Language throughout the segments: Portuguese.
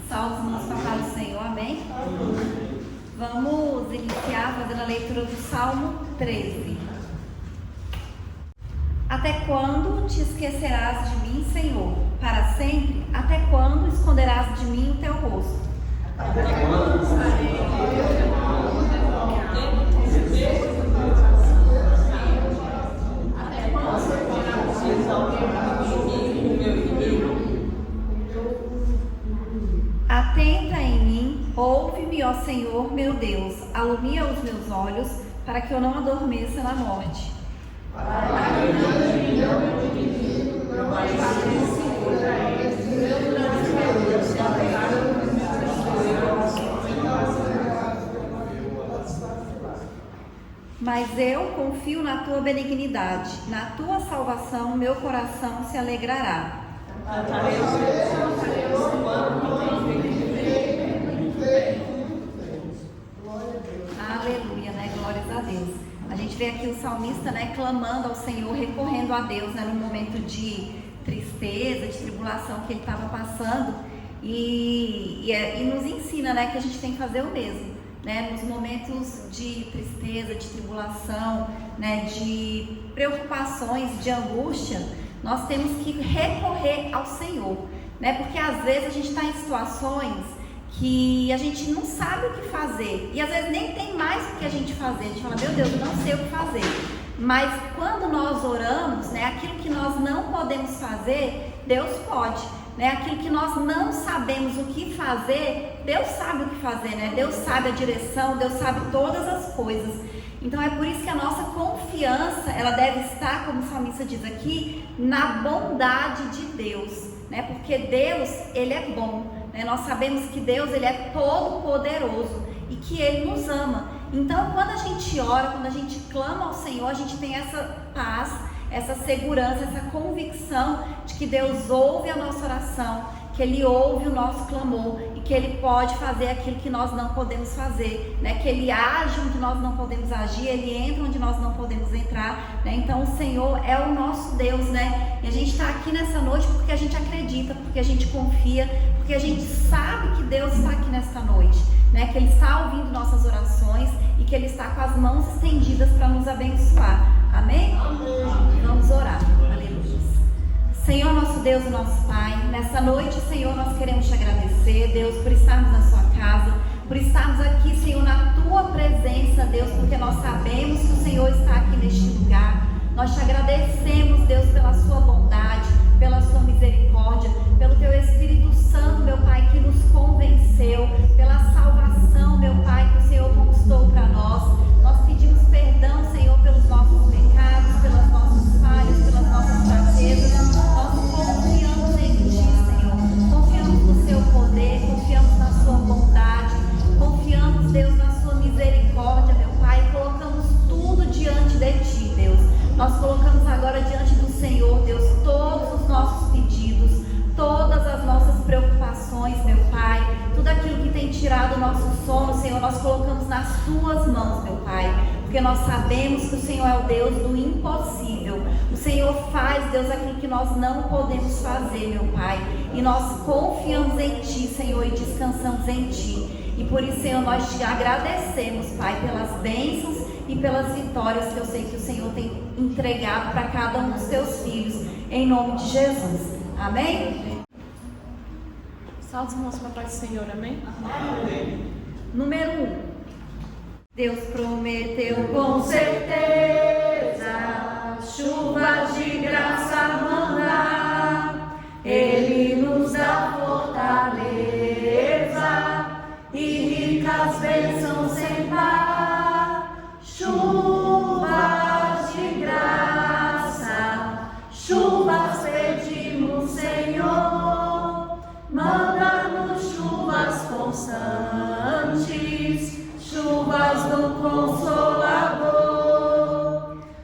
Salve os irmãos para a paz do Senhor, amém? Vamos iniciar fazendo a leitura do Salmo 13. Até quando te esquecerás de mim, Senhor? Para sempre? Até quando esconderás de mim o teu rosto? Até quando estarei Atenta em mim, ouve-me, ó Senhor, meu Deus, alumia os meus olhos, para que eu não adormeça na morte. Mas eu confio na tua benignidade, na tua salvação, meu coração se alegrará. Aleluia, né? Glórias a Deus. A gente vê aqui o salmista, né, clamando ao Senhor, recorrendo a Deus, né, num momento de tristeza, de tribulação que ele estava passando, e nos ensina, né, que a gente tem que fazer o mesmo, né, nos momentos de tristeza, de tribulação, né, de preocupações, de angústia, nós temos que recorrer ao Senhor, né, porque às vezes a gente está em situações que a gente não sabe o que fazer, e às vezes nem tem mais o que a gente fazer, a gente fala, meu Deus, eu não sei o que fazer, mas quando nós oramos, né, aquilo que nós não podemos fazer, Deus pode, né, aquilo que nós não sabemos o que fazer, Deus sabe o que fazer, né, Deus sabe a direção, Deus sabe todas as coisas. Então é por isso que a nossa confiança, ela deve estar, como o salmista diz aqui, na bondade de Deus, né, porque Deus, ele é bom. Nós sabemos que Deus, ele é todo poderoso e que ele nos ama. Então quando a gente ora, quando a gente clama ao Senhor, a gente tem essa paz, essa segurança, essa convicção de que Deus ouve a nossa oração, que ele ouve o nosso clamor e que ele pode fazer aquilo que nós não podemos fazer, né? Que ele age onde nós não podemos agir, ele entra onde nós não podemos entrar, né? Então o Senhor é o nosso Deus, né? E a gente está aqui nessa noite porque a gente acredita, porque a gente confia, porque a gente sabe que Deus está aqui nesta noite, né? Que ele está ouvindo nossas orações e que ele está com as mãos estendidas para nos abençoar. Amém? Amém. Vamos orar. Aleluia. Senhor, nosso Deus e nosso Pai, nessa noite, Senhor, nós queremos te agradecer, Deus, por estarmos na sua casa, por estarmos aqui, Senhor, na tua presença, Deus, porque nós sabemos que o Senhor está aqui neste lugar. Nós te agradecemos, Deus, pela sua bondade, pela sua misericórdia, pelo teu Espírito Santo, meu Pai, que nos convenceu, pela salvação, meu Pai, que o Senhor conquistou para nós. Nós pedimos perdão, Senhor, pelos nossos pecados, pelas nossas falhas, pelas nossas fraquezas. Nós confiamos em Ti, Senhor. Confiamos no Seu poder, confiamos na Sua bondade, confiamos, Deus, na Sua misericórdia, meu Pai, e colocamos tudo diante de Ti, Deus. Nós colocamos agora diante do Senhor, Deus, todos os nossos pedidos, todas as nossas preocupações, meu Pai, tudo aquilo que tem tirado o nosso sono, Senhor, nós colocamos nas Tuas mãos, meu Pai, porque nós sabemos que o Senhor é o Deus do impossível. O Senhor faz, Deus, aquilo que nós não podemos fazer, meu Pai, e nós confiamos em Ti, Senhor, e descansamos em Ti, e por isso, Senhor, nós te agradecemos, Pai, pelas bênçãos e pelas vitórias que eu sei que o Senhor tem entregado para cada um dos Teus filhos, em nome de Jesus. Amém? Salve os irmãos para a paz do Senhor, amém? Amém. Número 1. Deus prometeu com certeza chuvas de graça mandar. Ele nos dá fortaleza e ricas bênçãos sem par. Chuvas de graça, chuvas pedimos, Senhor. Manda-nos chuvas constantes, chuvas do Consolador.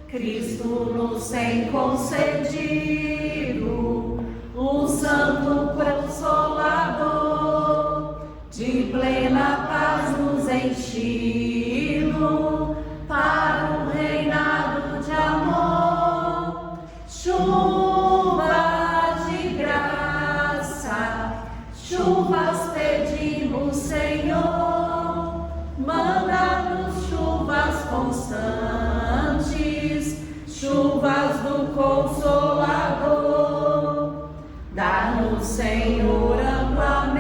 Cristo nos tem concedido o Santo Consolador, de plena paz nos enchido para o reinado de amor. Chuvas de graça, chuvas Senhor, manda-nos chuvas constantes, chuvas do Consolador. Dá-nos, Senhor, amplamente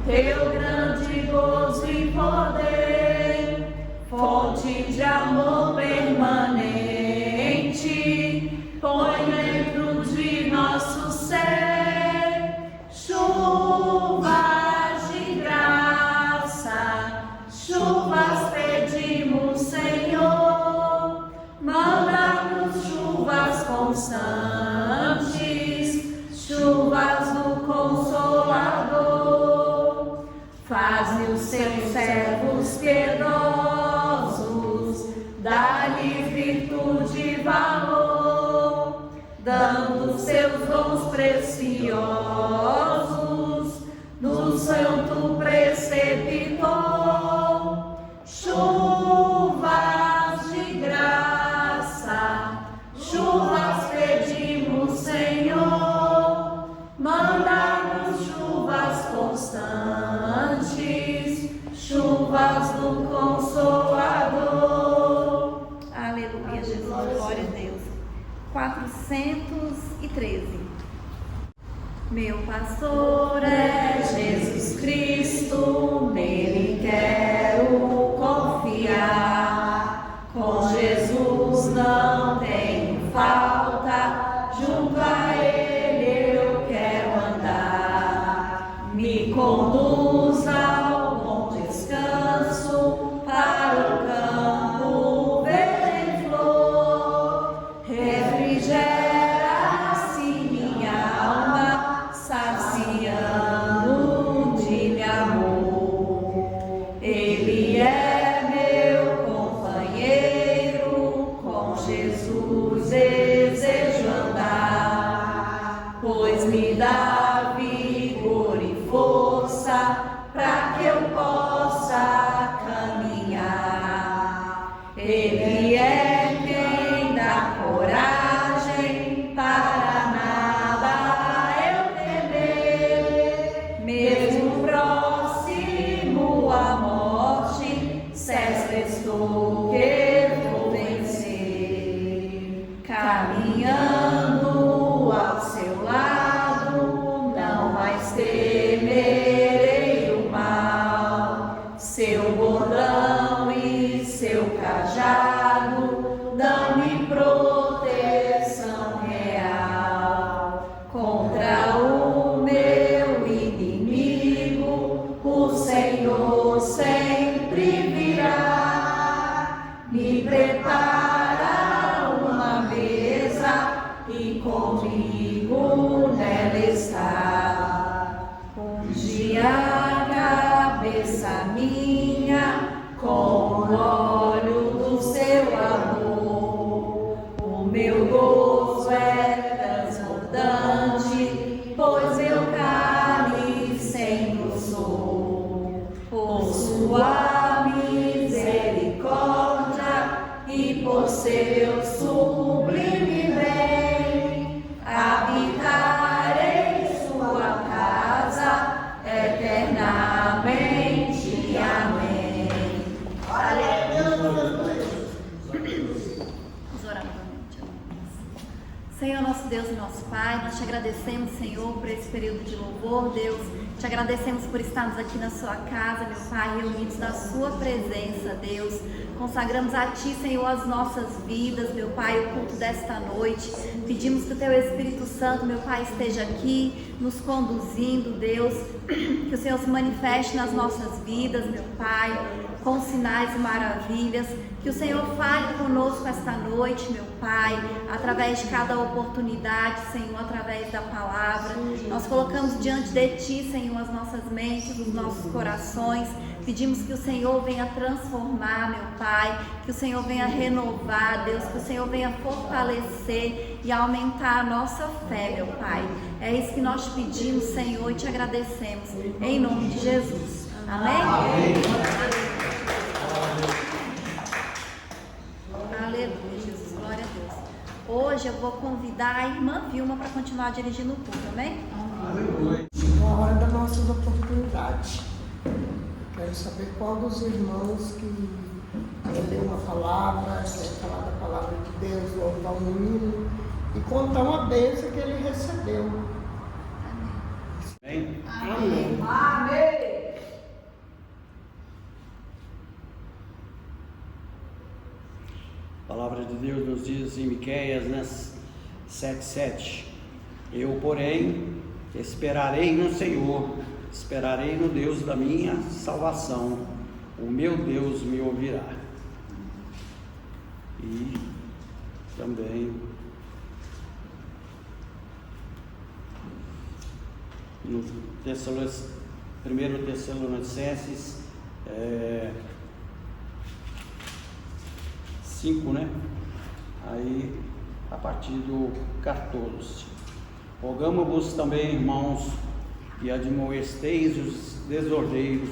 teu grande gozo e poder, fonte de amor permanente, põe dentro de nosso ser chuvas de graça, chuvas pedimos, Senhor, manda-nos chuvas constantes, chuvas do Consolador. Faze os seus servos piedosos, dá-lhe virtude e valor, dando seus dons preciosos no santo preceptor. Chuvas de graça, chuvas pedimos, Senhor, manda-nos chuvas constantes, chuvas do Consolador. Aleluia, Jesus, glória a Deus. 413. Meu pastor é Jesus Cristo, nele quero confiar. Com Jesus não tenho falta, junto a ele eu quero andar. Me conduz ao bom descanso, para o campo verde em flor. Refrigera-se minha alma, saciando de amor. Ele é meu companheiro, com Jesus desejo andar, pois me dá vigor e força para que eu possa caminhar. Ele é quem dá coragem para nada eu temer, mesmo próximo à morte, certo estou que vou vencer. Caminhando ao seu lado, não mais temerei o mal. Seu bordão e seu cajado dão-me proteção real. Contra o meu inimigo, o Senhor sempre virá. Me prepara uma mesa e comigo nela está. Unge a cabeça minha com o óleo do seu amor. O meu gozo é transbordante, pois meu cálice engrossou. Por sua misericórdia e por seu sublime bem, habitarei em sua casa eternamente. Amém. Aleluia. Vamos orar novamente. Senhor, nosso Deus e nosso Pai, nós te agradecemos, Senhor, por esse período de louvor, Deus. Te agradecemos por estarmos aqui na sua casa, meu Pai, reunidos na sua presença, Deus. Consagramos a Ti, Senhor, as nossas vidas, meu Pai, o culto desta noite. Pedimos que o Teu Espírito Santo, meu Pai, esteja aqui, nos conduzindo, Deus. Que o Senhor se manifeste nas nossas vidas, meu Pai, com sinais e maravilhas. Que o Senhor fale conosco esta noite, meu Pai, através de cada oportunidade, Senhor, através da palavra. Nós colocamos diante de Ti, Senhor, as nossas mentes, os nossos corações. Pedimos que o Senhor venha transformar, meu Pai, que o Senhor venha renovar, Deus, que o Senhor venha fortalecer e aumentar a nossa fé, meu Pai. É isso que nós te pedimos, Senhor, e te agradecemos, em nome de Jesus. Amém? Amém. Aleluia, Jesus, glória a Deus. Hoje eu vou convidar a irmã Vilma para continuar dirigindo o culto, amém? A hora da nossa próximas oportunidades. Quero saber qual dos irmãos que leu uma palavra, quer falar da palavra de Deus, louvar um hino e contar uma bênção que ele recebeu. Amém? Amém. Amém. A palavra de Deus nos diz em Miqueias, né, 7:7: Eu, porém, esperarei no Senhor, esperarei no Deus da minha salvação, o meu Deus me ouvirá. E também no 1 Tessalonicenses 5, né? Aí, a partir do 14: Rogamo-vos também, irmãos, que admoesteis os desordeiros,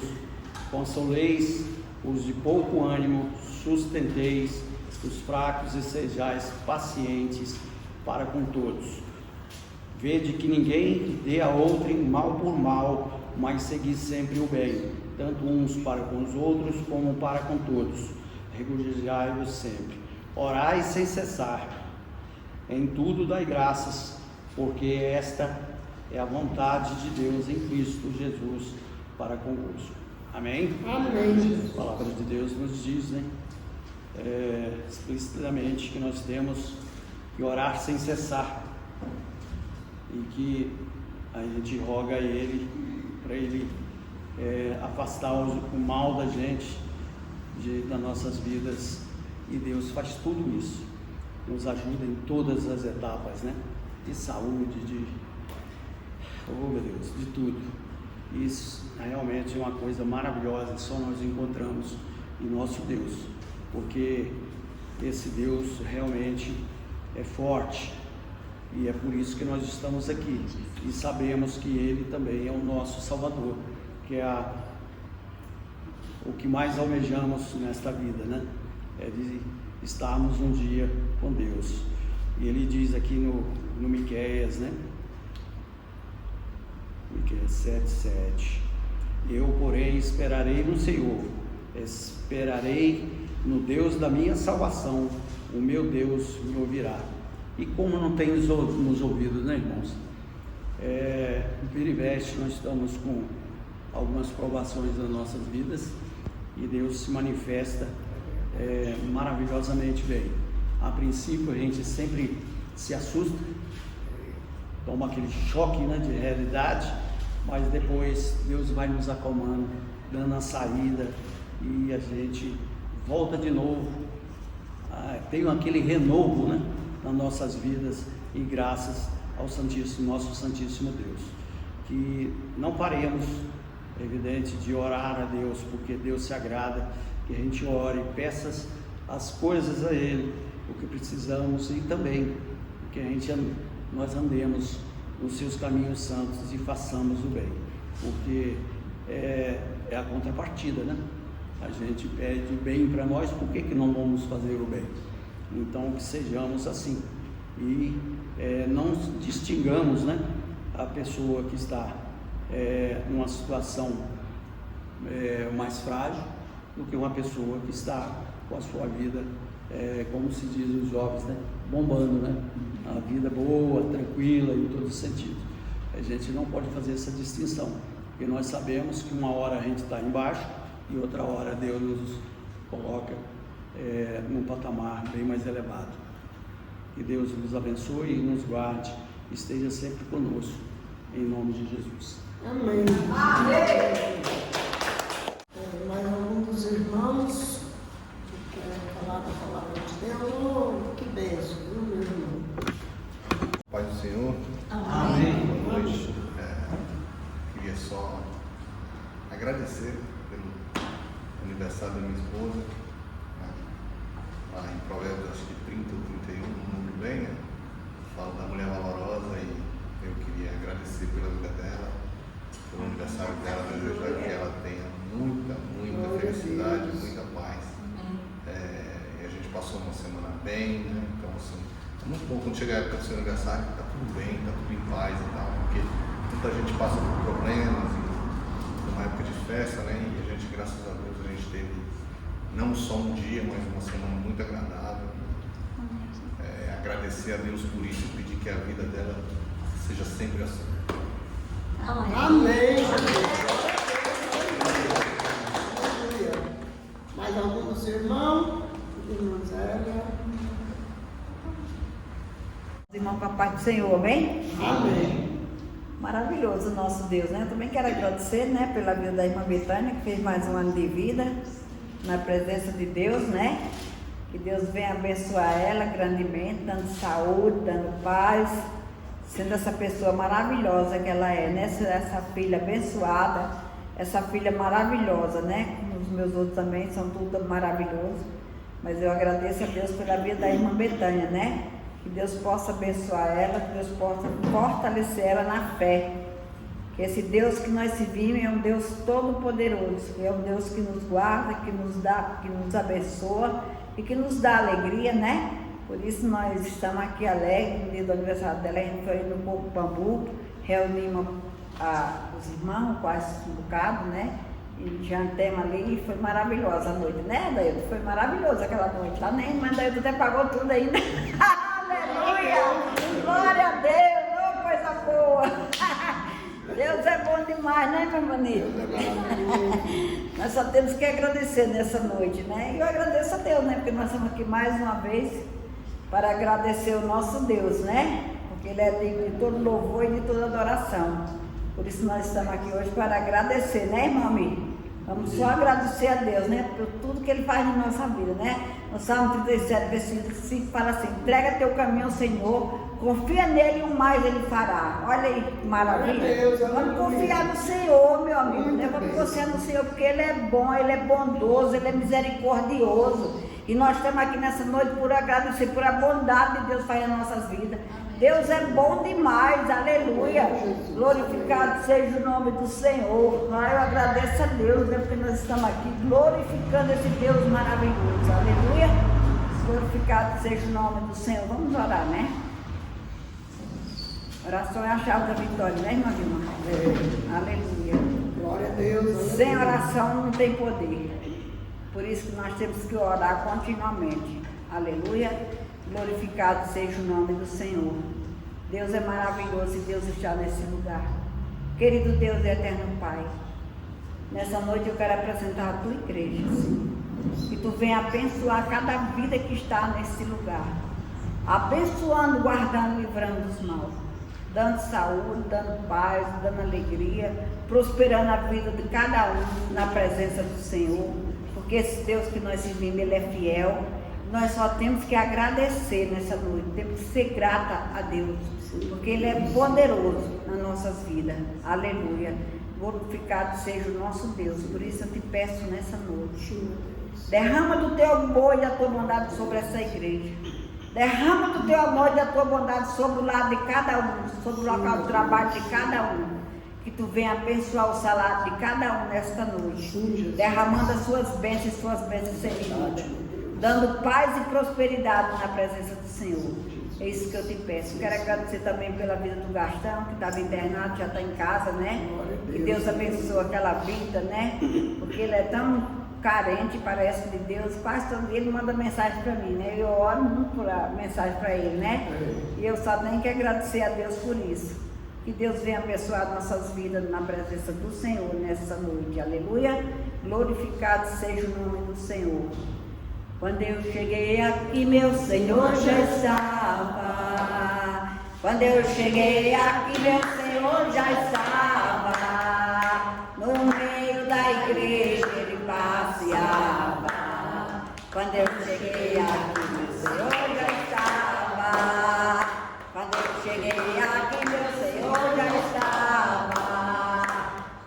consoleis os de pouco ânimo, sustenteis os fracos e sejais pacientes para com todos. Vede que ninguém dê a outrem mal por mal, mas segui sempre o bem, tanto uns para com os outros como para com todos. Regozijai-vos sempre, orai sem cessar, em tudo dai graças, porque esta é a vontade de Deus em Cristo Jesus para convosco. Amém? Amém. A palavra de Deus nos diz, né, explicitamente que nós temos que orar sem cessar e que a gente roga a Ele para Ele afastar o mal da gente, das nossas vidas, e Deus faz tudo isso, nos ajuda em todas as etapas, né? De saúde, oh meu Deus, de tudo. Isso realmente é uma coisa maravilhosa que só nós encontramos em nosso Deus, porque esse Deus realmente é forte, e é por isso que nós estamos aqui, e sabemos que Ele também é o nosso Salvador, que é o que mais almejamos nesta vida, né? É de estarmos um dia com Deus. E Ele diz aqui no Miqueias, né? Miqueias 7:7: Eu, porém, esperarei no Senhor, esperarei no Deus da minha salvação, o meu Deus me ouvirá. E como não tem nos ouvidos, né, irmãos? Vira e mexe, nós estamos com algumas provações nas nossas vidas, e Deus se manifesta maravilhosamente bem. A princípio a gente sempre se assusta, toma aquele choque, né, de realidade, mas depois Deus vai nos acalmando, dando a saída, e a gente volta de novo, tem aquele renovo, né, nas nossas vidas, e graças ao nosso Santíssimo Deus, que não paremos, é evidente, de orar a Deus, porque Deus se agrada que a gente ore, peça as coisas a Ele, o que precisamos, e também que nós andemos nos seus caminhos santos e façamos o bem, porque é a contrapartida, né? A gente pede bem para nós, por que não vamos fazer o bem? Então, que sejamos assim, e não distingamos, né, a pessoa que está numa situação mais frágil do que uma pessoa que está com a sua vida, como se diz os jovens, né, bombando, né, a vida boa, tranquila em todo sentido. A gente não pode fazer essa distinção, porque nós sabemos que uma hora a gente está embaixo e outra hora Deus nos coloca num patamar bem mais elevado. Que Deus nos abençoe e nos guarde, esteja sempre conosco, em nome de Jesus. Amém. Amém. Mais algum dos irmãos que quer falar da palavra de Deus? Oh, que bênção, viu, meu irmão? Paz do Senhor. Amém. Boa noite. Queria só agradecer pelo aniversário da minha esposa, né? Lá em Provérbios, acho que 30 ou 31, não lembro bem, né? Falo da mulher valorosa, e eu queria agradecer pela vida dela, pelo aniversário dela, desejar que ela tenha muita felicidade, muita paz. E a gente passou uma semana bem, né? Então, assim, é muito bom quando chega a época do seu aniversário, tá tudo bem, tá tudo em paz e tal, porque muita gente passa por problemas, e uma época de festa, né? E a gente, graças a Deus, a gente teve não só um dia, mas uma semana muito agradável. Agradecer a Deus por isso e pedir que a vida dela seja sempre assim. Amém. Mais algum dos irmãos? Irmã Zélia? Irmão, com a paz do Senhor, amém? Amém. Maravilhoso o nosso Deus, né? Eu também quero agradecer, né, pela vida da irmã Betânia, que fez mais um ano de vida na presença de Deus, né? Que Deus venha abençoar ela grandemente, dando saúde, dando paz, sendo essa pessoa maravilhosa que ela é, né? Essa filha abençoada, essa filha maravilhosa, né? Os meus outros também são tudo maravilhosos, mas eu agradeço a Deus pela vida da irmã Betânia, né? Que Deus possa abençoar ela, que Deus possa fortalecer ela na fé. Que esse Deus que nós servimos é um Deus todo-poderoso, é um Deus que nos guarda, que nos dá, que nos abençoa e que nos dá alegria, né? Por isso nós estamos aqui alegres, no dia do aniversário dela, a gente foi no Coco Bambu, reunimos os irmãos, quase um bocado, né? E jantemos ali e foi maravilhosa a noite, né, Dailton? Foi maravilhosa aquela noite lá, né? Mas Dailton até pagou tudo ainda. Aleluia! Glória a Deus! Oh, coisa boa! Deus é bom demais, né, meu manito? Nós só temos que agradecer nessa noite, né? E eu agradeço a Deus, né? Porque nós estamos aqui mais uma vez para agradecer o nosso Deus, né? Porque Ele é digno de todo louvor e de toda adoração. Por isso nós estamos aqui hoje para agradecer, né, irmão amigo? Vamos só agradecer a Deus, né? Por tudo que Ele faz na nossa vida, né? No Salmo 37, versículo 5, fala assim: entrega teu caminho ao Senhor, confia nele e o mais Ele fará. Olha aí que maravilha. Vamos confiar no Senhor, meu amigo, né? Vamos confiar no Senhor, porque Ele é bom, Ele é bondoso, Ele é misericordioso. E nós estamos aqui nessa noite por agradecer por a bondade de Deus faz nas nossas vidas. Deus é bom demais, aleluia. Glorificado seja o nome do Senhor. Eu agradeço a Deus, né, porque nós estamos aqui glorificando esse Deus maravilhoso, aleluia. Glorificado seja o nome do Senhor. Vamos orar, né? Oração é a chave da vitória, né, irmã Vilma? Aleluia. Glória a Deus. Sem oração não tem poder. Por isso que nós temos que orar continuamente. Aleluia. Glorificado seja o nome do Senhor. Deus é maravilhoso e Deus está nesse lugar. Querido Deus e eterno Pai, nessa noite eu quero apresentar a tua igreja, Senhor. Que tu venha abençoar cada vida que está nesse lugar. Abençoando, guardando, livrando dos maus. Dando saúde, dando paz, dando alegria, prosperando a vida de cada um na presença do Senhor. Porque esse Deus que nós servimos, Ele é fiel. Nós só temos que agradecer nessa noite, temos que ser grata a Deus, porque Ele é poderoso nas nossas vidas. Aleluia. Glorificado seja o nosso Deus. Por isso eu te peço nessa noite, derrama do teu amor e da tua bondade sobre essa igreja. Derrama do teu amor e da tua bondade sobre o lado de cada um, sobre o local de trabalho de cada um. Que tu venha abençoar o salário de cada um nesta noite, derramando as suas bênçãos e suas bênçãos sem limite, dando paz e prosperidade na presença do Senhor. É isso que eu te peço. Quero agradecer também pela vida do Gastão, que estava internado, já está em casa, né? Que Deus abençoe aquela vida, né? Porque ele é tão carente, parece, de Deus. Quase todo dia ele manda mensagem para mim, né? Eu oro muito por mensagem para ele, né? E eu só tenho que agradecer a Deus por isso. Que Deus venha abençoar nossas vidas na presença do Senhor nessa noite. Aleluia. Glorificado seja o nome do Senhor. Quando eu cheguei aqui, meu Senhor já estava. Quando eu cheguei aqui, meu Senhor já estava. No meio da igreja ele passeava. Quando eu cheguei aqui, meu Senhor já estava. Quando eu cheguei aqui, meu Senhor já estava.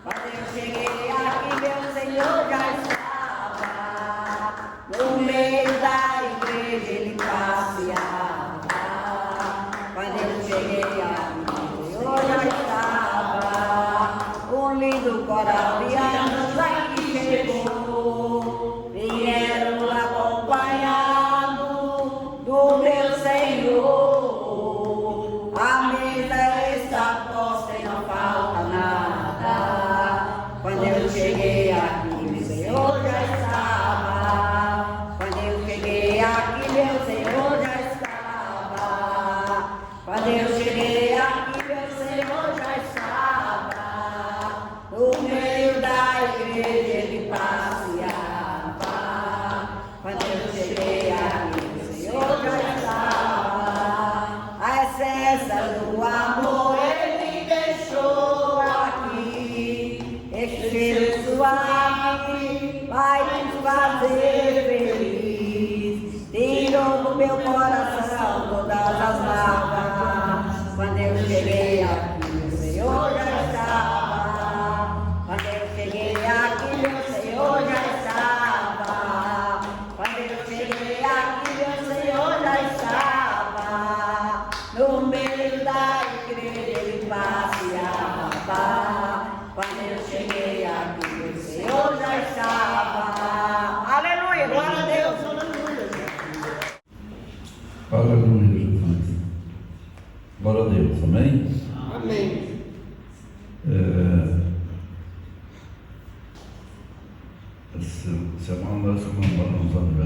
Quando eu cheguei aqui, meu Senhor já estava. No meio da igreja ele passeava. Quando eu cheguei aqui, o Senhor já estava. Um lindo coral de anjos aqui chegou. Vieram acompanhado do meu Senhor. A mesa está posta e não falta nada. Quando eu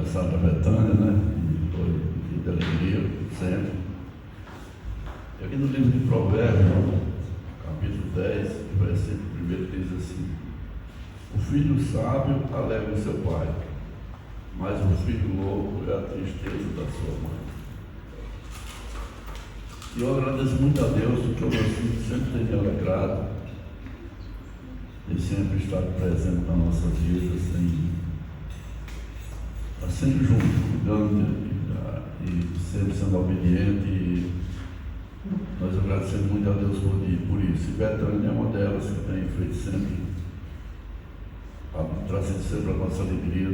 aniversário da Betânia, né? E foi um dia de alegria, sempre. E aqui no livro de Provérbios, capítulo 10, versículo 1, diz assim: o filho sábio alegra o seu pai, mas o filho louco é a tristeza da sua mãe. E eu agradeço muito a Deus porque o meu filho sempre tem me alegrado e sempre está presente nas nossas vidas, está sempre junto, cuidando e sempre sendo obediente. E nós agradecemos muito a Deus por isso. E Betânia é uma delas que tem feito sempre, trazido sempre a nossa alegria,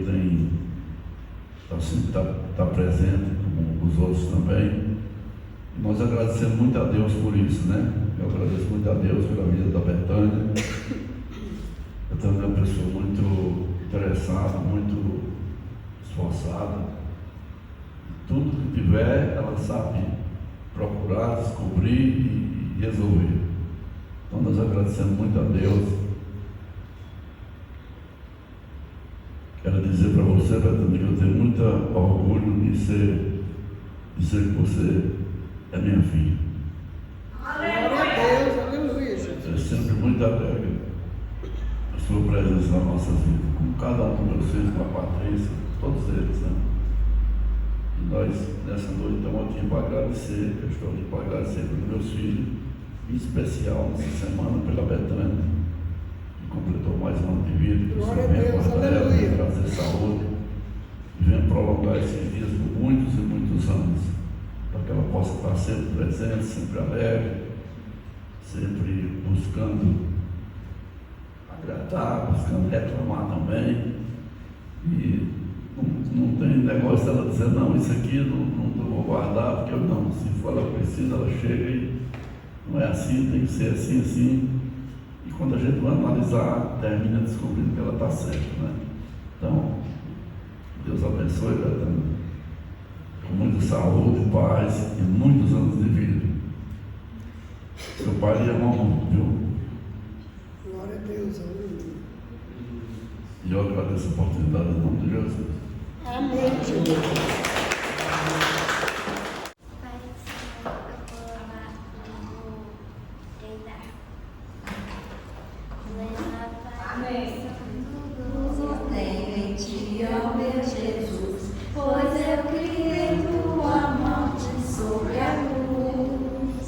sempre está presente, como os outros também. E nós agradecemos muito a Deus por isso, né? Eu agradeço muito a Deus pela vida da Betânia. Betânia é uma pessoa muito interessada, muito esforçada. Tudo que tiver, ela sabe procurar, descobrir e resolver. Então nós agradecemos muito a Deus. Quero dizer para você, Betânia, que eu tenho muito orgulho de ser que você é minha filha. Glória a Deus, aleluia. É sempre muito alegre a sua presença nas nossas vidas, com cada um dos meus filhos, com a Patrícia, todos eles, né? E nós, nessa noite, estamos aqui para agradecer. Eu estou aqui para agradecer pelos meus filhos, em especial nessa semana pela Betânia, que completou mais um ano de vida, que o Senhor venha guardar ela, venha trazer saúde e venha prolongar esses dias por muitos e muitos anos, para que ela possa estar sempre presente, sempre alegre, sempre buscando agradar, buscando reclamar também. E não tem negócio dela dizer, não, isso aqui não vou guardar, porque eu não, se for ela precisa, ela chega e não é assim, tem que ser assim, assim. E quando a gente vai analisar, termina descobrindo que ela está certa, né? Então, Deus abençoe, Betânia, com muita saúde, paz e muitos anos de vida. Seu pai lhe ama muito, viu? Glória a Deus, aleluia. E eu agradeço a oportunidade em nome de Jesus. Amém, Senhor. Tenho em ti, ó meu Jesus, pois eu criei tua morte sobre a cruz.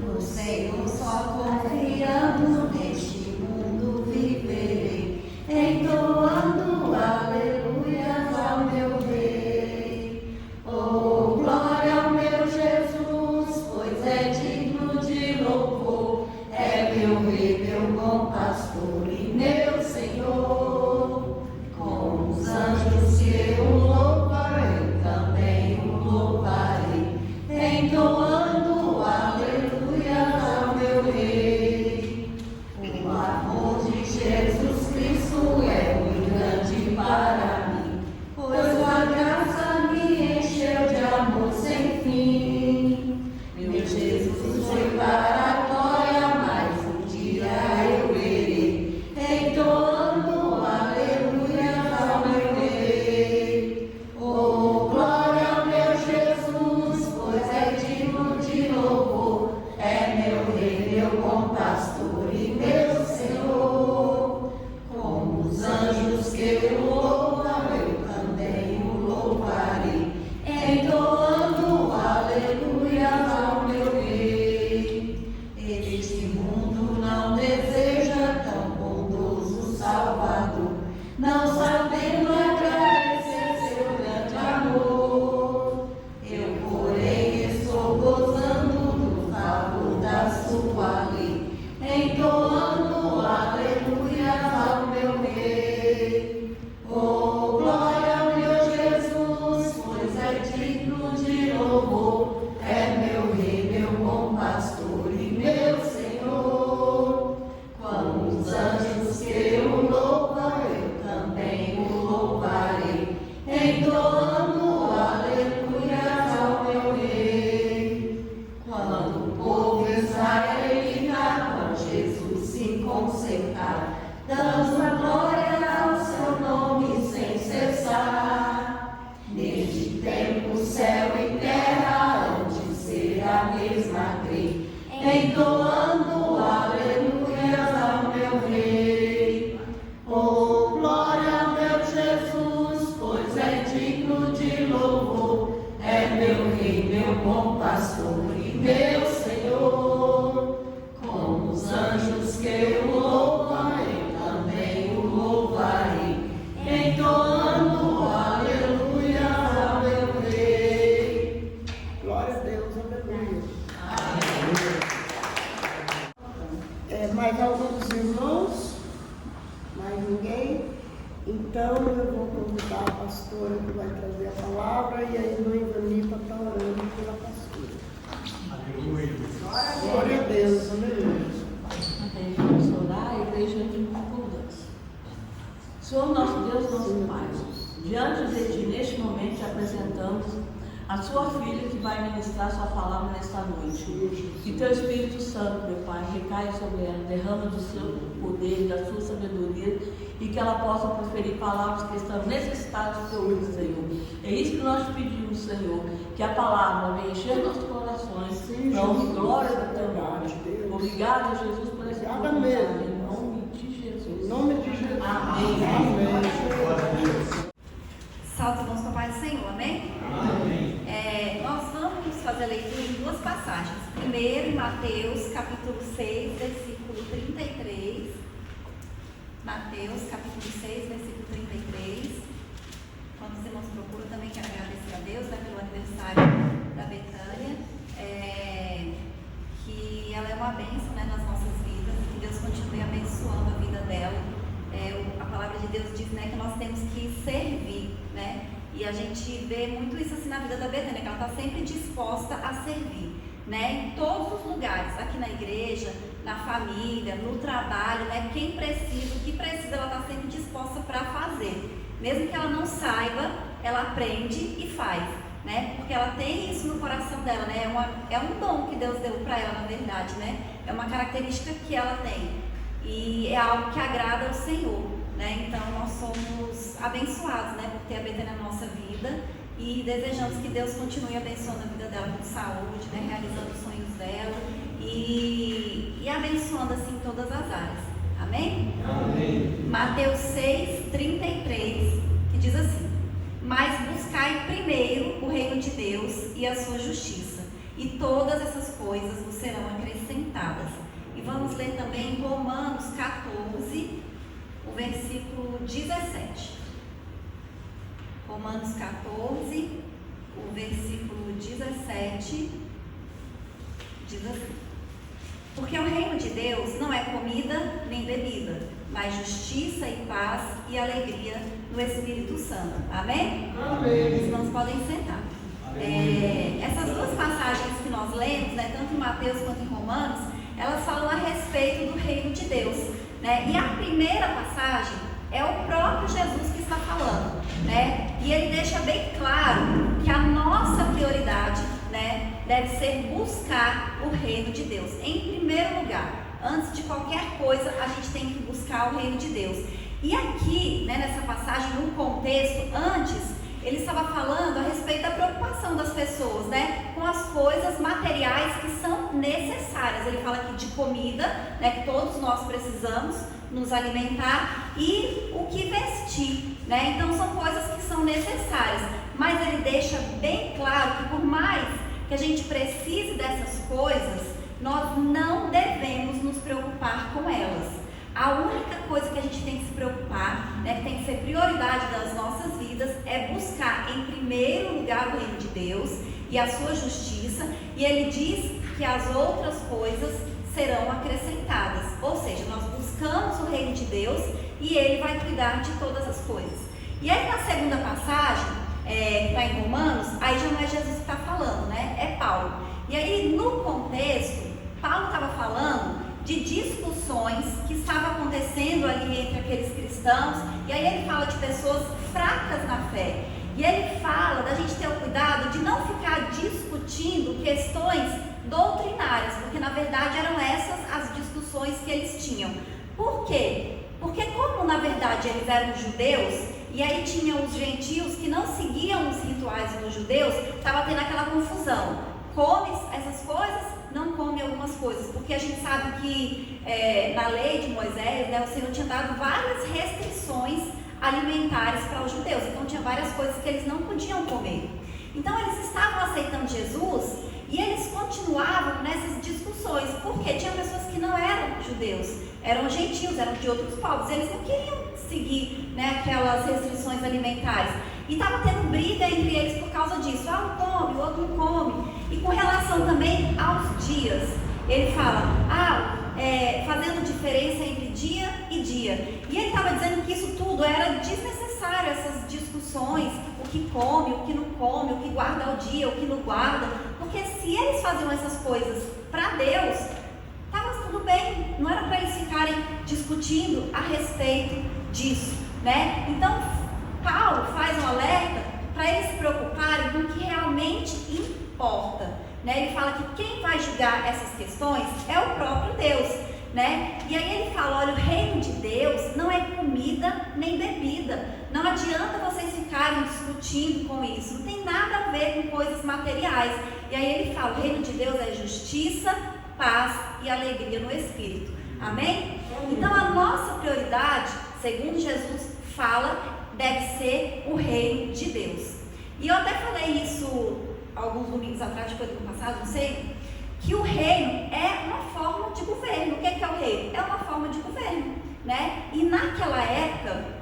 No Senhor só confiando, neste mundo viverei, entoando aleluias ao meu Rei. Oh, glória ao meu Jesus, pois é digno de louvor, é meu Rei, meu bom pastor e meu Senhor. Com os anjos que eu louva, eu também o louvarei, entoando aleluias ao meu Rei. O amor de Jesus Cristo é muito grande para mim, pois a graça me encheu de amor sem fim. Meu Jesus foi para a glória, mas um dia eu verei, entoando aleluias ao meu Rei. Oh, glória ao meu Jesus, pois é digno de louvor, é meu Rei, meu bom pastor e meu Senhor. Com os anjos que eu louva, eu também o louvarei, entoando aleluias ao meu Rei. Este mundo não deseja tão bondoso Salvador, não sabendo agradecer seu grande amor. Eu, porém, estou gozando do favor da sua lei, entoando aleluias ao meu Rei. Oh, glória ao meu Jesus, pois é digno de louvor, é meu Rei, meu bom pastor e meu Senhor. Mais alguns irmãos? Mais ninguém? Então eu vou convidar a pastora que vai trazer a palavra e a irmã Ivanita está orando pela pastora. Aleluia. Glória a Deus, aleluia. Vamos orar, a igreja de concordância. Senhor nosso Deus, nosso Pai, diante de Ti, neste momento, te apresentamos a sua filha que vai ministrar sua palavra nesta noite. Que Teu Espírito Santo, meu Pai, recaia sobre ela, derrama do seu poder, da sua sabedoria, e que ela possa proferir palavras que estão necessitadas do Teu ouvido, Senhor. É isso que nós te pedimos, Senhor, que a palavra venha encher nossos corações, para a glória do Teu nome. Obrigada, Jesus, por essa oportunidade. Em nome de Jesus. Em nome de Jesus. Amém. Amém. Salve, irmãos, com a paz do Senhor, amém? Amém. Nós vamos fazer a leitura em duas passagens. Primeiro, em Mateus, capítulo 6, versículo 33. Mateus, capítulo 6, versículo 33. Quando os irmãos procuram, também quero agradecer a Deus, né, pelo aniversário da Betânia. Que ela é uma bênção, né, nas nossas vidas, e que Deus continue abençoando a vida dela. A palavra de Deus diz, né, que nós temos que servir, né? E a gente vê muito isso assim na vida da Betânia, que ela está sempre disposta a servir, né? Em todos os lugares, aqui na igreja, na família, no trabalho, né? Quem precisa, o que precisa, ela está sempre disposta para fazer. Mesmo que ela não saiba, ela aprende e faz, né? Porque ela tem isso no coração dela, né? É um dom que Deus deu para ela, na verdade, né? É uma característica que ela tem e é algo que agrada ao Senhor, né? Então nós somos abençoados, né? Por ter a Betânia na nossa vida e desejamos que Deus continue abençoando a vida dela com saúde, né? Realizando os sonhos dela e abençoando assim todas as áreas. Amém? Amém. Mateus 6, 33, que diz assim: mas buscai primeiro o reino de Deus e a sua justiça, e todas essas coisas vos serão acrescentadas. E vamos ler também em Romanos 14, o versículo 17. Romanos 14, o versículo 17, diz assim: porque o reino de Deus não é comida nem bebida, mas justiça e paz e alegria no Espírito Santo. Amém? Amém. Os irmãos podem sentar. Essas duas passagens que nós lemos, né, tanto em Mateus quanto em Romanos, elas falam a respeito do reino de Deus, né? E a primeira passagem é o próprio Jesus que está falando, né? E ele deixa bem claro que a nossa prioridade, né, deve ser buscar o reino de Deus. Em primeiro lugar, antes de qualquer coisa, a gente tem que buscar o reino de Deus. E aqui, né, nessa passagem, no contexto, antes, ele estava falando a respeito da preocupação das pessoas, né, com as coisas materiais que são necessárias. Ele fala aqui de comida, né, que todos nós precisamos nos alimentar, e o que vestir, né? Então são coisas que são necessárias, mas ele deixa bem claro que por mais que a gente precise dessas coisas, nós não devemos nos preocupar com elas. A única coisa que a gente tem que se preocupar, né, que tem que ser prioridade das nossas vidas, é buscar em primeiro lugar o reino de Deus e a sua justiça, e ele diz que as outras coisas serão acrescentadas. Ou seja, nós buscamos o reino de Deus e ele vai cuidar de todas as coisas. E aí na segunda passagem, que está em Romanos, aí já não é Jesus que está falando, né? É Paulo. E aí no contexto, Paulo estava falando de discussões que estavam acontecendo ali entre aqueles cristãos, e aí ele fala de pessoas fracas na fé, e ele fala da gente ter o cuidado de não ficar discutindo questões doutrinárias, porque na verdade eram essas as discussões que eles tinham. Por quê? Porque como na verdade eles eram judeus, e aí tinham os gentios que não seguiam os rituais dos judeus, estava tendo aquela confusão: come essas coisas, não come algumas coisas, porque a gente sabe que na lei de Moisés, né, o Senhor tinha dado várias restrições alimentares para os judeus, então tinha várias coisas que eles não podiam comer. Então eles estavam aceitando Jesus e eles continuavam nessas discussões, porque tinha pessoas que não eram judeus, eram gentios, eram de outros povos, eles não queriam seguir, né, aquelas restrições alimentares, e estava tendo briga entre eles por causa disso. Um come, o outro não come. E com relação também aos dias, ele fala: fazendo diferença entre dia e dia. E ele estava dizendo que isso tudo era desnecessário, essas discussões, o que come, o que não come, o que guarda ao dia, o que não guarda, porque se eles faziam essas coisas para Deus, estava tudo bem, não era para eles ficarem discutindo a respeito disso, né? Então, Paulo faz um alerta para eles se preocuparem com o que realmente importa, né? Ele fala que quem vai julgar essas questões é o próprio Deus, né? E aí ele fala, olha, o reino de Deus não é comida nem bebida, não adianta vocês ficarem discutindo com isso, não tem nada a ver com coisas materiais. E aí ele fala, o reino de Deus é justiça, paz e alegria no Espírito, amém? Então a nossa prioridade, segundo Jesus fala, deve ser o reino de Deus. E eu até falei isso alguns domingos atrás, depois do ano passado, não sei, que o reino é uma forma de governo. O que é o reino? É uma forma de governo, né? E naquela época,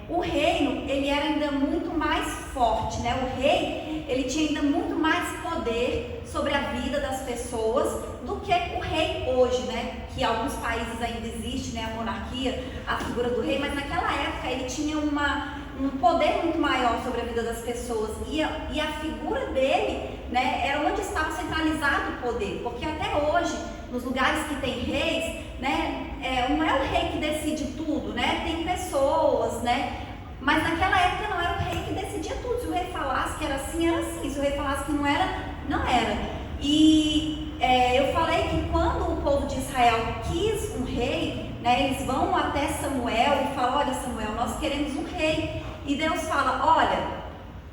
o reino, ele era ainda muito mais forte, né? O rei, ele tinha ainda muito mais poder sobre a vida das pessoas do que o rei hoje, né? Que em alguns países ainda existe, né? A monarquia, a figura do rei, mas naquela época ele tinha um poder muito maior sobre a vida das pessoas, e a figura dele, né, era onde estava centralizado o poder, porque até hoje, nos lugares que tem reis, né, não é o rei que decide tudo, né, tem pessoas, né, mas naquela época não era o rei que decidia tudo. Se o rei falasse que era assim, se o rei falasse que não era, não era. E eu falei que quando o povo de Israel quis um rei, né, eles vão até Samuel e falam, olha Samuel, nós queremos um rei. E Deus fala, olha,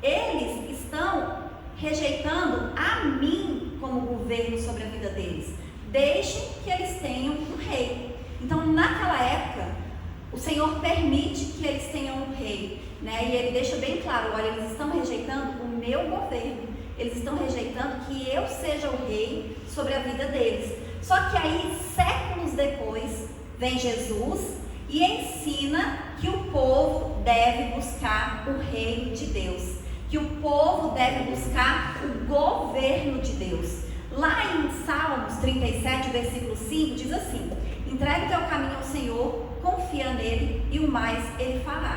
eles estão rejeitando a mim como governo sobre a vida deles. Deixem que eles tenham um rei. Então naquela época, o Senhor permite que eles tenham um rei, né? E ele deixa bem claro, olha, eles estão rejeitando o meu governo. Eles estão rejeitando que eu seja o rei sobre a vida deles. Só que aí, séculos depois, vem Jesus e ensina que o povo deve buscar o reino de Deus, que o povo deve buscar o governo de Deus. Lá em Salmos 37, versículo 5, diz assim, entregue o teu caminho ao Senhor, confia nele e o mais ele fará.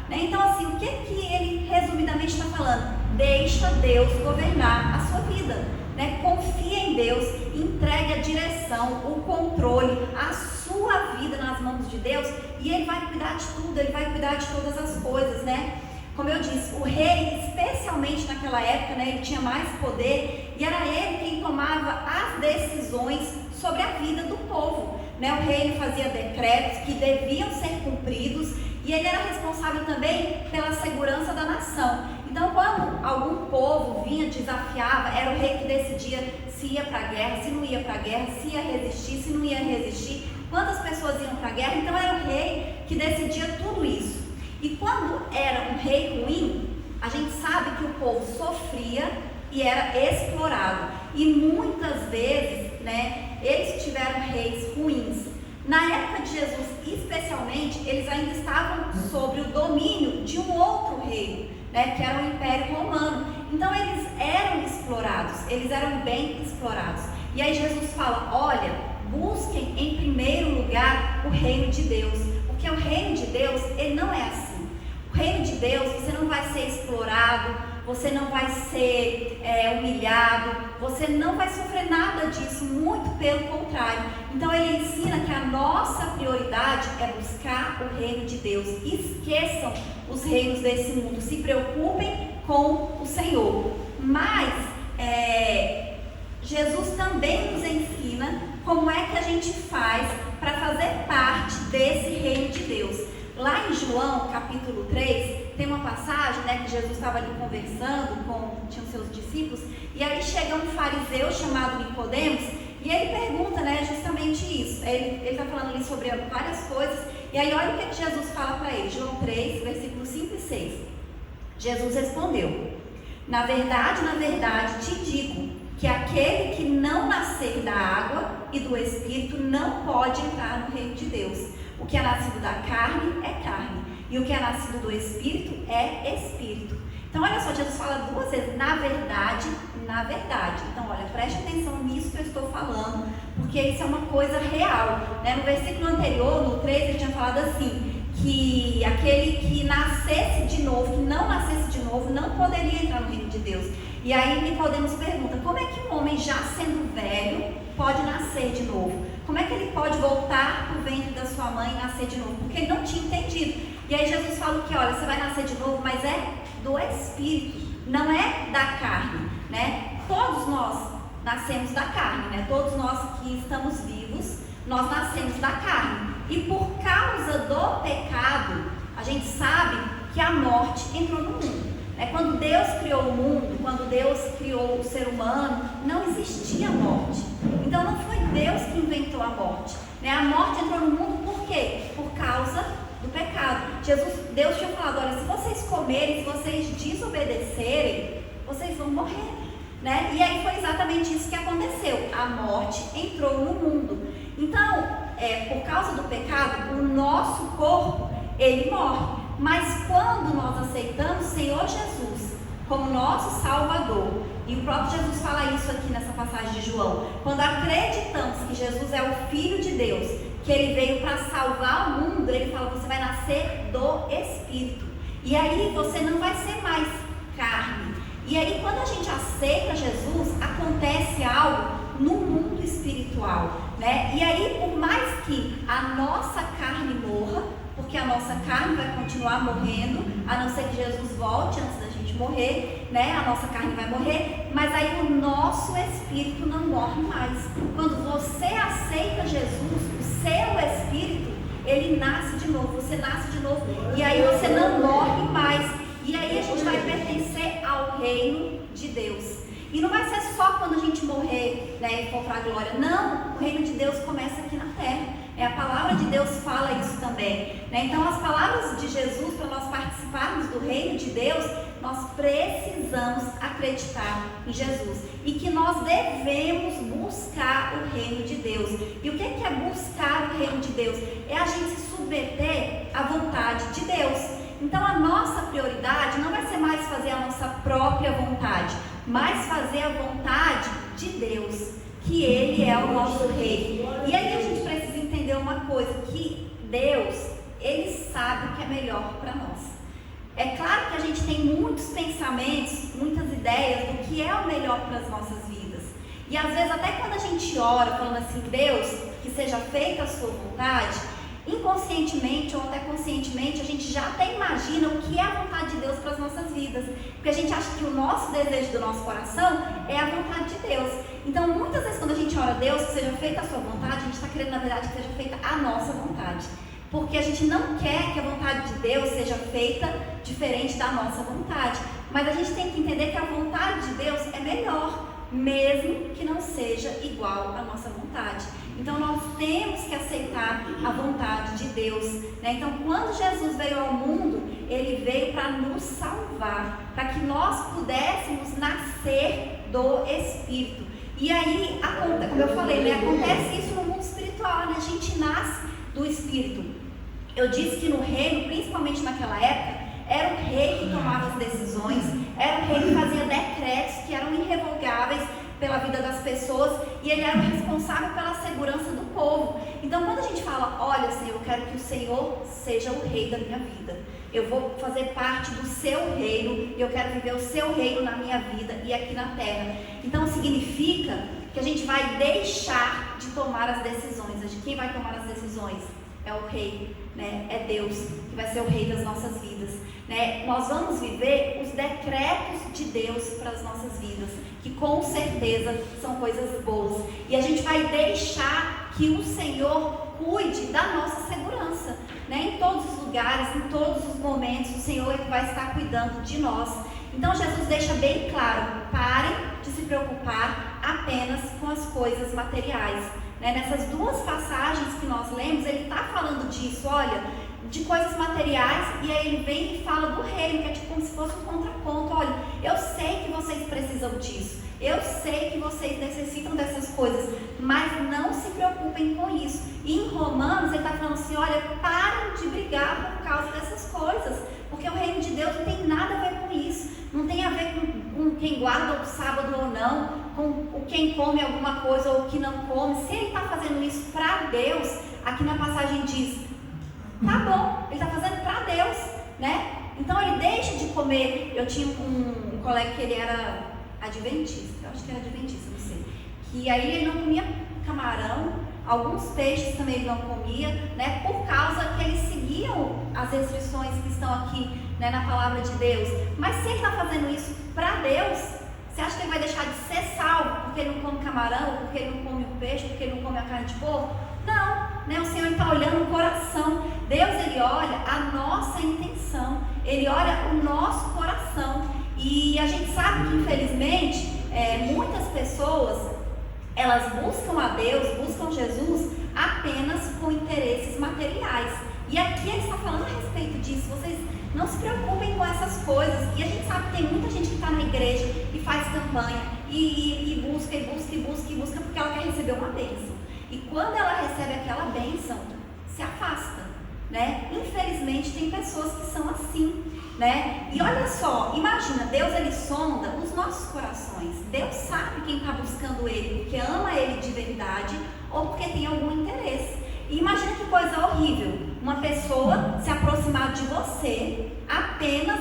Né? Então assim, o que ele resumidamente está falando? Deixa Deus governar a sua vida, né? Confia em Deus, entregue a direção, o controle, a sua vida nas mãos de Deus, e ele vai cuidar de tudo, ele vai cuidar de todas as coisas, né? Como eu disse, o rei, especialmente naquela época, né, ele tinha mais poder, e era ele quem tomava as decisões sobre a vida do povo, né? O rei, ele fazia decretos que deviam ser cumpridos, e ele era responsável também pela segurança da nação. Então, quando algum povo vinha, desafiava, era o rei que decidia se ia para a guerra, se não ia para a guerra, se ia resistir, se não ia resistir, quantas pessoas iam para a guerra. Então, era o rei que decidia tudo isso. E quando era um rei ruim, a gente sabe que o povo sofria e era explorado. E muitas vezes, né, eles tiveram reis ruins. Na época de Jesus, especialmente, eles ainda estavam sob o domínio de um outro reino, né, que era o Império Romano. Então eles eram explorados, eles eram bem explorados. E aí Jesus fala, olha, busquem em primeiro lugar o reino de Deus, porque o reino de Deus, ele não é assim. O reino de Deus, você não vai ser explorado, você não vai ser humilhado, você não vai sofrer nada disso, muito pelo contrário. Então ele ensina que a nossa prioridade é buscar o reino de Deus. Esqueçam os reinos desse mundo, se preocupem com o Senhor. Mas Jesus também nos ensina como é que a gente faz para fazer parte desse reino de Deus. Lá em João, capítulo 3, tem uma passagem, né, que Jesus estava ali conversando tinha os seus discípulos, e aí chega um fariseu chamado Nicodemos, e ele pergunta, né, justamente isso. Ele está falando ali sobre várias coisas, e aí olha o que Jesus fala para ele, João 3, versículos 5 e 6. Jesus respondeu, na verdade, te digo, que aquele que não nascer da água e do Espírito não pode entrar no reino de Deus. O que é nascido da carne é carne, e o que é nascido do Espírito é Espírito. Então olha só, Jesus fala duas vezes, na verdade na verdade. Então, olha, preste atenção nisso que eu estou falando, porque isso é uma coisa real, né? No versículo anterior, no 3, ele tinha falado assim, que aquele que nascesse de novo, que não nascesse de novo, não poderia entrar no reino de Deus. E aí Nicodemos pergunta, como é que um homem já sendo velho pode nascer de novo? Como é que ele pode voltar para o ventre da sua mãe e nascer de novo? Porque ele não tinha entendido. E aí Jesus fala que, olha, você vai nascer de novo, mas é do Espírito, não é da carne, né? Todos nós nascemos da carne, né? Todos nós que estamos vivos, nós nascemos da carne. E por causa do pecado, a gente sabe que a morte entrou no mundo. Quando Deus criou o mundo, quando Deus criou o ser humano, não existia morte. Então não foi Deus que inventou a morte. A morte entrou no mundo por quê? Por causa do pecado. Deus tinha falado, olha, se vocês comerem, se vocês desobedecerem, vocês vão morrer. E aí foi exatamente isso que aconteceu. A morte entrou no mundo. Então, por causa do pecado, o nosso corpo, ele morre. Mas quando nós aceitamos o Senhor Jesus como nosso Salvador, e o próprio Jesus fala isso aqui nessa passagem de João, quando acreditamos que Jesus é o Filho de Deus, que Ele veio para salvar o mundo, Ele fala, você vai nascer do Espírito. E aí você não vai ser mais carne. E aí quando a gente aceita Jesus, acontece algo no mundo espiritual, E aí, por mais que a nossa carne morra, porque a nossa carne vai continuar morrendo, a não ser que Jesus volte antes da gente morrer, a nossa carne vai morrer, mas aí o nosso espírito não morre mais. Quando você aceita Jesus, o seu espírito, ele nasce de novo, você nasce de novo, e aí você não morre mais, e aí a gente vai pertencer ao reino de Deus. E não vai ser só quando a gente morrer, e for para a glória. Não, o reino de Deus começa aqui na terra. A palavra de Deus fala isso também. Então, as palavras de Jesus, para nós participarmos do reino de Deus, nós precisamos acreditar em Jesus. E que nós devemos buscar o reino de Deus. E o que é buscar o reino de Deus? É a gente se submeter à vontade de Deus. Então, a nossa prioridade não vai ser mais fazer a nossa própria vontade, mas fazer a vontade de Deus, que Ele é o nosso Rei. E aí a gente precisa entender uma coisa, que Deus, Ele sabe o que é melhor para nós. É claro que a gente tem muitos pensamentos, muitas ideias do que é o melhor para as nossas vidas. E às vezes até quando a gente ora falando assim, Deus, que seja feita a sua vontade, inconscientemente ou até conscientemente, a gente já até imagina o que é a vontade de Deus para as nossas vidas, porque a gente acha que o nosso desejo do nosso coração é a vontade de Deus. Então muitas vezes quando a gente ora a Deus, que seja feita a sua vontade, a gente está querendo na verdade que seja feita a nossa vontade, porque a gente não quer que a vontade de Deus seja feita diferente da nossa vontade, mas a gente tem que entender que a vontade de Deus é melhor, mesmo que não seja igual à nossa vontade. Então nós temos que aceitar a vontade de Deus, Então quando Jesus veio ao mundo, Ele veio para nos salvar, para que nós pudéssemos nascer do Espírito. E aí, como eu falei, acontece isso no mundo espiritual, A gente nasce do Espírito. Eu disse que no reino, principalmente naquela época, era o rei que tomava as decisões, era o rei que fazia decretos que eram irrevogáveis pela vida das pessoas, e ele era o responsável pela segurança do povo. Então quando a gente fala, olha Senhor, eu quero que o Senhor seja o rei da minha vida, eu vou fazer parte do seu reino, eu quero viver o seu reino na minha vida e aqui na terra. Então significa que a gente vai deixar de tomar as decisões. De quem vai tomar as decisões? É o rei, É Deus que vai ser o rei das nossas vidas, Nós vamos viver os decretos de Deus para as nossas vidas, que com certeza são coisas boas, e a gente vai deixar que o Senhor cuide da nossa segurança, Em todos os lugares, em todos os momentos, o Senhor vai estar cuidando de nós. Então Jesus deixa bem claro, parem de se preocupar apenas com as coisas materiais. Nessas duas passagens que nós lemos, ele está falando disso, olha, de coisas materiais, e aí ele vem e fala do reino, que é tipo como se fosse um contraponto. Olha, eu sei que vocês precisam disso, eu sei que vocês necessitam dessas coisas, mas não se preocupem com isso. E em Romanos ele está falando assim, olha, parem de brigar por causa dessas coisas, porque o reino de Deus não tem nada a ver com isso, não tem a ver com quem guarda o sábado ou não, com quem come alguma coisa ou que não come. Se ele está fazendo isso para Deus, aqui na passagem diz, tá bom, ele está fazendo para Deus, né? Então ele deixa de comer. Eu tinha um colega que ele era adventista, eu acho que era adventista, não sei, que aí ele não comia camarão, alguns peixes também ele não comia, né, por causa que eles seguiam as restrições que estão aqui, né, na palavra de Deus. Mas se ele está fazendo isso para Deus, você acha que ele vai deixar de ser salvo porque ele não come camarão, porque ele não come o peixe, porque ele não come a carne de porco? Não, né? O Senhor está olhando o coração. Deus, ele olha a nossa intenção, ele olha o nosso coração. E a gente sabe que, infelizmente, muitas pessoas, elas buscam a Deus, buscam Jesus apenas com interesses materiais. E aqui ele está falando a respeito disso. Vocês não se preocupem com essas coisas. E a gente sabe que tem muita gente que está na igreja e faz campanha e busca porque ela quer receber uma bênção. E quando ela recebe aquela bênção, se afasta, né? Infelizmente tem pessoas que são assim, né? E olha só, imagina, Deus, ele sonda os nossos corações. Deus sabe quem está buscando ele porque ama ele de verdade ou porque tem algum interesse. E imagina que coisa horrível, uma pessoa se aproximar de você apenas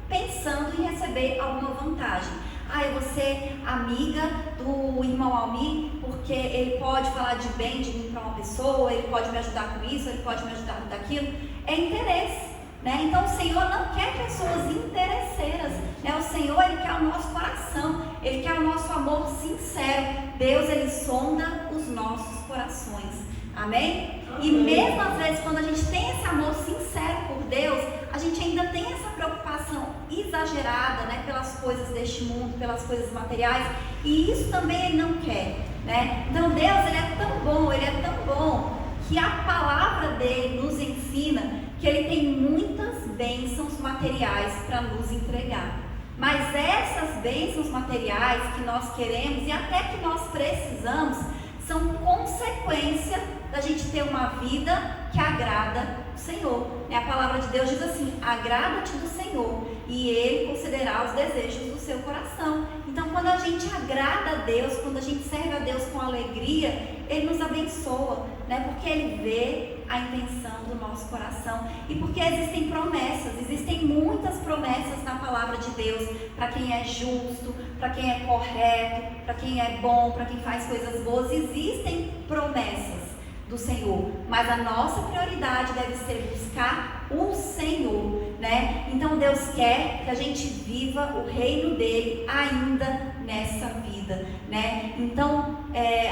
pensando em receber alguma vantagem. Eu vou ser amiga do irmão Almir porque ele pode falar de bem de mim para uma pessoa, ele pode me ajudar com isso, ele pode me ajudar com aquilo. É interesse, né? Então o Senhor não quer pessoas interesseiras, né? O Senhor, ele quer o nosso coração, ele quer o nosso amor sincero. Deus, ele sonda os nossos corações. Amém? E mesmo às vezes quando a gente tem esse amor sincero por Deus, a gente ainda tem essa preocupação exagerada, né, pelas coisas deste mundo, pelas coisas materiais, e isso também ele não quer, né? Então Deus, ele é tão bom que a palavra dele nos ensina que ele tem muitas bênçãos materiais para nos entregar. Mas essas bênçãos materiais que nós queremos e até que nós precisamos são consequência da gente ter uma vida que agrada o Senhor. A palavra de Deus diz assim: agrada-te do Senhor e Ele concederá os desejos do seu coração. Então, quando a gente agrada a Deus, quando a gente serve a Deus com alegria, Ele nos abençoa, né? Porque Ele vê a intenção do nosso coração e porque existem promessas, existem muitas promessas na palavra de Deus para quem é justo, para quem é correto, para quem é bom, para quem faz coisas boas. Existem promessas do Senhor, mas a nossa prioridade deve ser buscar o Senhor, né? Então Deus quer que a gente viva o reino dele ainda nessa vida, né? Então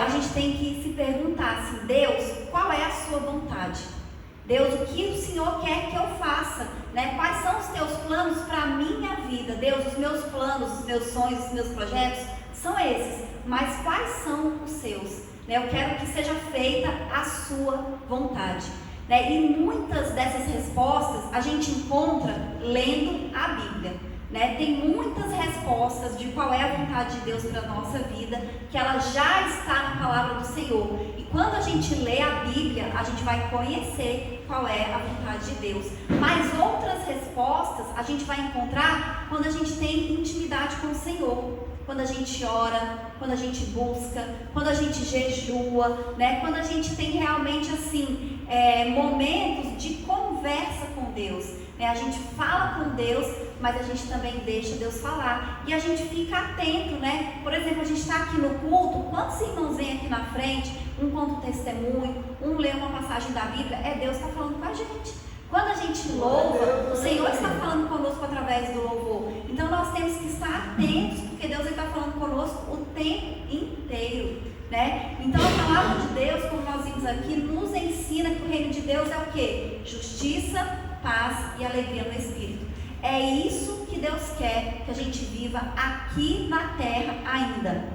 a gente tem que se perguntar assim: Deus, qual é a sua vontade? Deus, o que o Senhor quer que eu faça, né? Quais são os teus planos para a minha vida? Deus, os meus planos, os meus sonhos, os meus projetos são esses, mas quais são os seus? Eu quero que seja feita a sua vontade, né? E muitas dessas respostas a gente encontra lendo a Bíblia, né? Tem muitas respostas de qual é a vontade de Deus para a nossa vida, que ela já está na palavra do Senhor. E quando a gente lê a Bíblia, a gente vai conhecer qual é a vontade de Deus. Mas outras respostas a gente vai encontrar quando a gente tem intimidade com o Senhor. Quando a gente ora, quando a gente busca, quando a gente jejua, né? Quando a gente tem realmente assim, momentos de conversa com Deus, né? A gente fala com Deus, mas a gente também deixa Deus falar e a gente fica atento, né? Por exemplo, a gente está aqui no culto, quantos irmãos vêm aqui na frente, um conta um testemunho, um lê uma passagem da Bíblia, Deus está falando com a gente. Quando a gente louva, o Senhor está falando conosco através do louvor. Então nós temos que estar atentos, porque Deus está falando conosco o tempo inteiro, né? Então a palavra de Deus, como nós vimos aqui, nos ensina que o reino de Deus é o quê? Justiça, paz e alegria no Espírito. É isso que Deus quer que a gente viva aqui na terra ainda.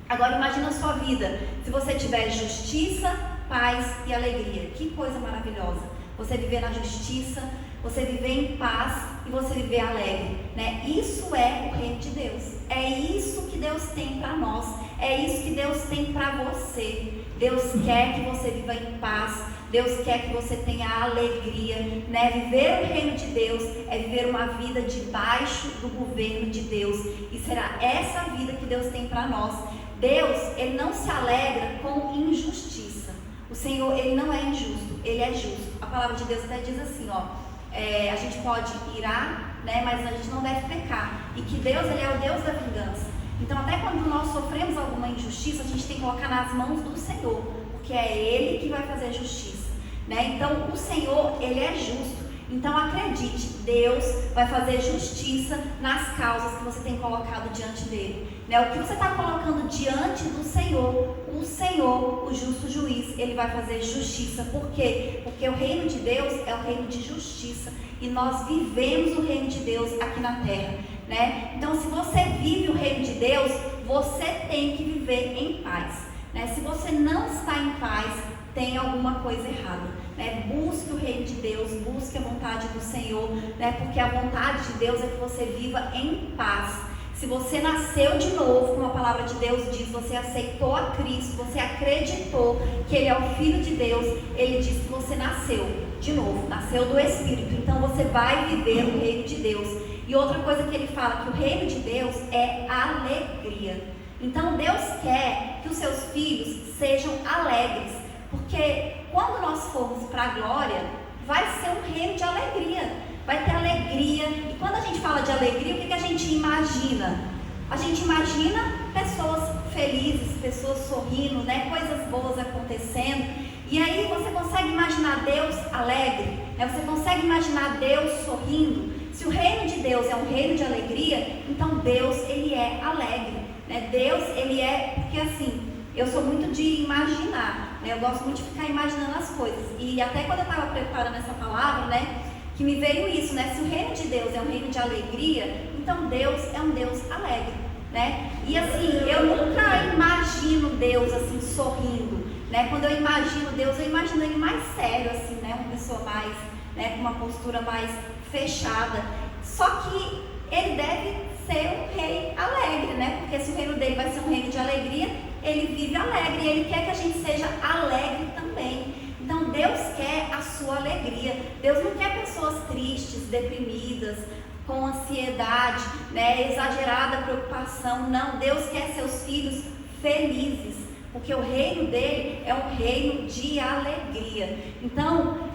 Agora imagina a sua vida, se você tiver justiça, paz e alegria. Que coisa maravilhosa! Você viver na justiça, você viver em paz e você viver alegre, né? Isso é o reino de Deus. É isso que Deus tem para nós. É isso que Deus tem para você. Deus quer que você viva em paz. Deus quer que você tenha alegria, né? Viver o reino de Deus é viver uma vida debaixo do governo de Deus, e será essa vida que Deus tem para nós. Deus, Ele não se alegra com injustiça. O Senhor, Ele não é injusto, Ele é justo. A palavra de Deus até diz assim, a gente pode irar, né, mas a gente não deve pecar. E que Deus, Ele é o Deus da vingança. Então, até quando nós sofremos alguma injustiça, a gente tem que colocar nas mãos do Senhor, porque é Ele que vai fazer justiça, né? Então, o Senhor, Ele é justo. Então, acredite, Deus vai fazer justiça nas causas que você tem colocado diante dele, né? O que você está colocando diante do Senhor, o Senhor, o justo juiz, Ele vai fazer justiça. Por quê? Porque o reino de Deus é o reino de justiça, e nós vivemos o reino de Deus aqui na terra, né? Então, se você vive o reino de Deus, você tem que viver em paz, né? Se você não está em paz, tem alguma coisa errada, né? Busque o reino de Deus, busque a vontade do Senhor, né? Porque a vontade de Deus é que você viva em paz. Se você nasceu de novo, como a palavra de Deus diz, você aceitou a Cristo, você acreditou que Ele é o Filho de Deus, Ele diz que você nasceu de novo, nasceu do Espírito, então você vai viver o reino de Deus. E outra coisa que Ele fala, que o reino de Deus é alegria. Então Deus quer que os seus filhos sejam alegres, porque quando nós formos para a glória, vai ser um reino de alegria, vai ter alegria. E quando a gente fala de alegria, o que a gente imagina? A gente imagina pessoas felizes, pessoas sorrindo, né? Coisas boas acontecendo. E aí você consegue imaginar Deus alegre, né? Você consegue imaginar Deus sorrindo. Se o reino de Deus é um reino de alegria, então Deus, Ele é alegre, né? Deus, Ele é, porque assim, eu sou muito de imaginar, né? Eu gosto muito de ficar imaginando as coisas. E até quando eu estava preparando essa palavra, né, que me veio isso, né? Se o reino de Deus é um reino de alegria, então Deus é um Deus alegre, né? E assim, eu nunca imagino Deus assim sorrindo, né? Quando eu imagino Deus, eu imagino Ele mais sério, assim, né? Uma pessoa mais, né, com uma postura mais fechada. Só que Ele deve ser um rei alegre, né? Porque se o reino dele vai ser um reino de alegria, Ele vive alegre, e Ele quer que a gente seja alegre também. Então Deus quer a sua alegria. Deus não quer pessoas tristes, deprimidas, com ansiedade, né, exagerada preocupação. Não, Deus quer seus filhos felizes, porque o reino dele é um reino de alegria. Então,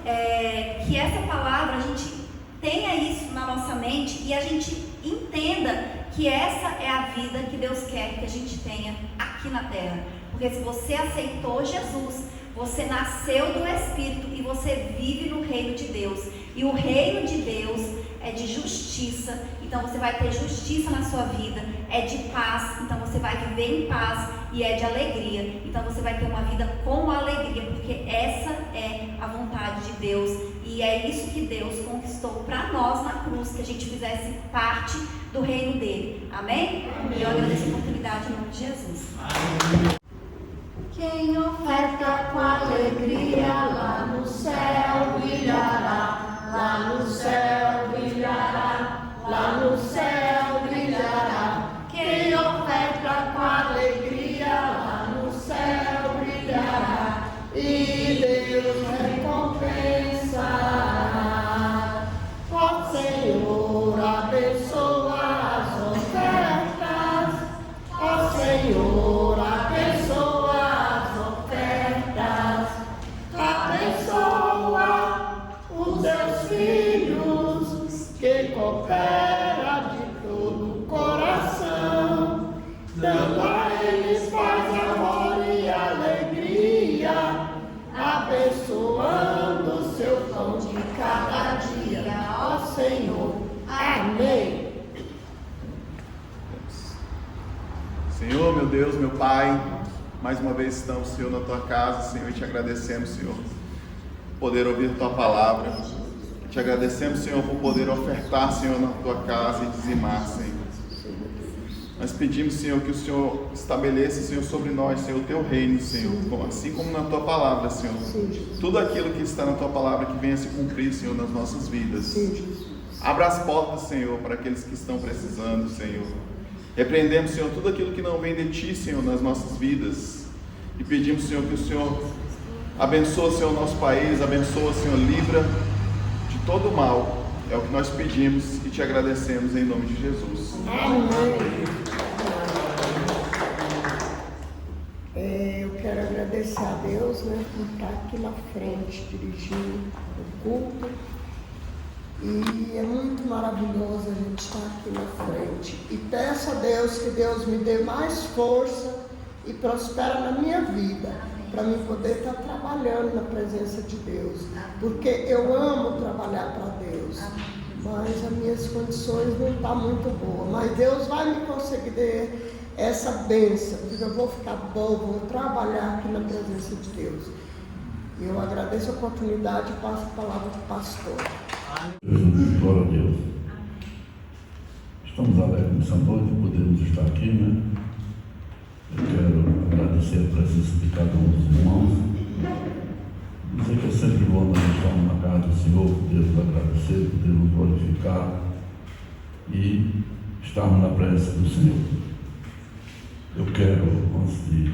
que essa palavra, a gente tenha isso na nossa mente e a gente entenda que essa é a vida que Deus quer que a gente tenha aqui na terra. Porque se você aceitou Jesus, você nasceu do Espírito e você vive no reino de Deus. E o reino de Deus é de justiça, então você vai ter justiça na sua vida, é de paz, então você vai viver em paz, e é de alegria, então você vai ter uma vida com alegria, porque essa é a vontade de Deus, e é isso que Deus conquistou para nós na cruz, que a gente fizesse parte do reino dele. Amém? E eu agradeço a oportunidade em nome de Jesus. Quem oferta com alegria lá no céu brilhará. Lá no céu brilhará, lá no céu brilhará. Quem oferta com alegria, lá no céu brilhará. E Deus recompensará. Ó Senhor, abençoa as ofertas. Ó Senhor, abençoa as ofertas. Abençoa os teus filhos, que coopera de todo o coração, dando a eles paz, amor e alegria, abençoando o seu pão de cada dia, ó Senhor. Amém. Senhor, meu Deus, meu Pai, mais uma vez estamos, Senhor, na Tua casa, Senhor, e te agradecemos, Senhor, poder ouvir Tua palavra. Te agradecemos, Senhor, por poder ofertar, Senhor, na Tua casa e dizimar, Senhor. Nós pedimos, Senhor, que o Senhor estabeleça, Senhor, sobre nós, Senhor, o Teu reino, Senhor, assim como na Tua palavra, Senhor. Tudo aquilo que está na Tua palavra que venha se cumprir, Senhor, nas nossas vidas. Abra as portas, Senhor, para aqueles que estão precisando, Senhor. Repreendemos, Senhor, tudo aquilo que não vem de Ti, Senhor, nas nossas vidas. E pedimos, Senhor, que o Senhor Abençoa, Senhor, o nosso país, abençoa, Senhor, livra de todo mal. É o que nós pedimos e te agradecemos em nome de Jesus. Eu quero agradecer a Deus, né, por estar aqui na frente, dirigindo o culto. E é muito maravilhoso a gente estar aqui na frente. E peço a Deus que Deus me dê mais força e prospera na minha vida, para mim poder estar trabalhando na presença de Deus. Porque eu amo trabalhar para Deus, mas as minhas condições não estão muito boas. Mas Deus vai me conceder essa bênção, porque eu vou ficar bom, vou trabalhar aqui na presença de Deus. E eu agradeço a oportunidade e passo a palavra para o pastor. Glória a Deus. Estamos alegres nessa noite, podemos estar aqui, né? Eu quero agradecer a presença de cada um dos irmãos. Dizer que é sempre bom nós estarmos na casa do Senhor, podermos agradecer, podermos glorificar e estarmos na presença do Senhor. Eu quero, antes de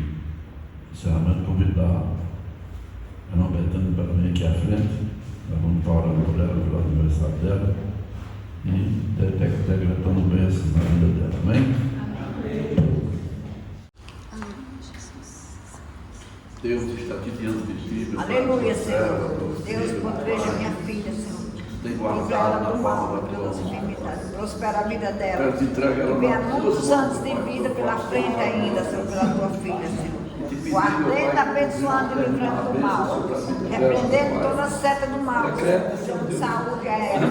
encerramento, convidar a Ana Betânia para vir aqui à frente. Nós vamos estar orando por ela, pelo aniversário dela e decretando bênçãos na vida dela. Amém? Deus está te diante de ti. Aleluia, Senhor. Deus proteja minha filha, Senhor. Tem guardado na palma da tua mão. Prospera a vida dela. Quero te entregar ela E venha nas tuas muitos mãos, anos de Pai, vida no pela teu frente coração, ainda, Senhor, pela tua filha, Senhor. Guardando, abençoando e livrando do mal. Repreendendo toda seta do mal. Senhor, saúde a ela.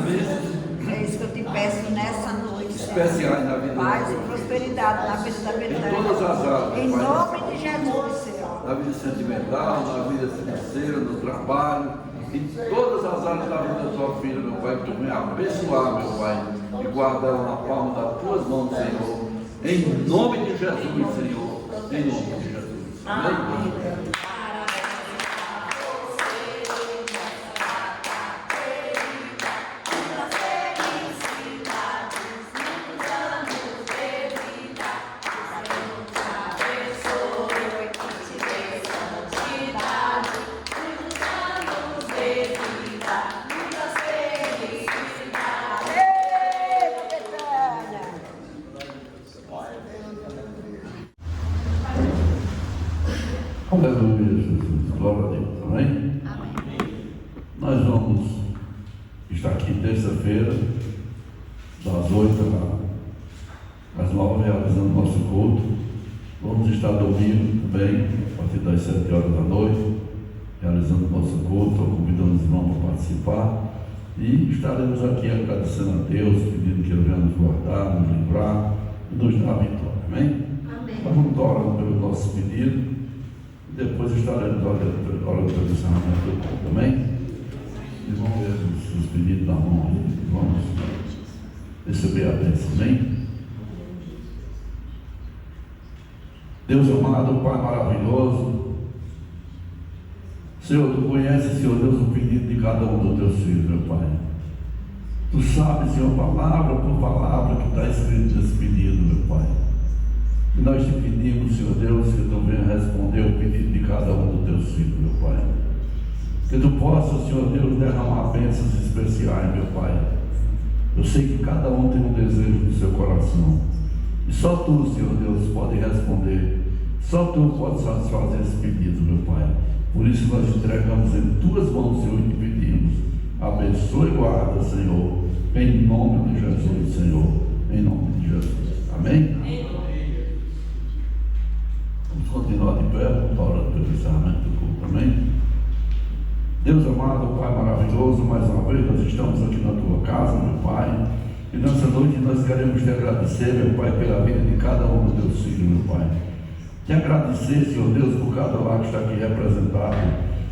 É isso que eu te peço nessa noite, especiais na vida paz dela. e prosperidade na vida da Em todas Betânia. as áreas, Em Pai. nome de Jesus, Senhor. Na vida sentimental, na vida financeira, no trabalho, em todas as áreas da vida da tua filha, meu Pai, que tu venha abençoar, meu Pai, e guardar ela na palma das tuas mãos, Senhor. Em nome de Jesus, Senhor. Em nome de Jesus. Amém? Aleluia, Jesus. Glória a Deus. Amém? Nós vamos estar aqui terça-feira, das 8 às 9, realizando nosso culto. Vamos estar domingo também, a partir das 7 horas da noite, realizando nosso culto, convidando os irmãos para participar. E estaremos aqui agradecendo a Deus, pedindo que Ele venha nos guardar, nos livrar e nos dar a vitória. Amém? Nós vamos estar orando pelo nosso pedido. Depois estaremos orando pelo encerramento do culto, amém? E vamos ver os pedidos da mão aí, vamos receber a bênção, amém? Deus amado, Pai maravilhoso, Senhor, Tu conheces, Senhor Deus, o pedido de cada um dos Teus filhos, meu Pai. Tu sabes, Senhor, palavra por palavra que está escrito nesse pedido, meu Pai. E nós te pedimos, Senhor Deus, que Tu venha responder o pedido de cada um dos Teus filhos, meu Pai. Que Tu possa, Senhor Deus, derramar bênçãos especiais, meu Pai. Eu sei que cada um tem um desejo no seu coração. E só Tu, Senhor Deus, pode responder. Só Tu pode satisfazer esse pedido, meu Pai. Por isso nós entregamos em Tuas mãos, Senhor, e te pedimos. Abençoe e guarda, Senhor. Em nome de Jesus, Senhor. Em nome de Jesus. Amém? Vamos continuar de pé, vamos orando pelo encerramento do culto, amém? Deus amado, Pai maravilhoso, mais uma vez nós estamos aqui na Tua casa, meu Pai, e nessa noite nós queremos te agradecer, meu Pai, pela vida de cada um dos Teus filhos, meu Pai. Te agradecer, Senhor Deus, por cada lar que está aqui representado.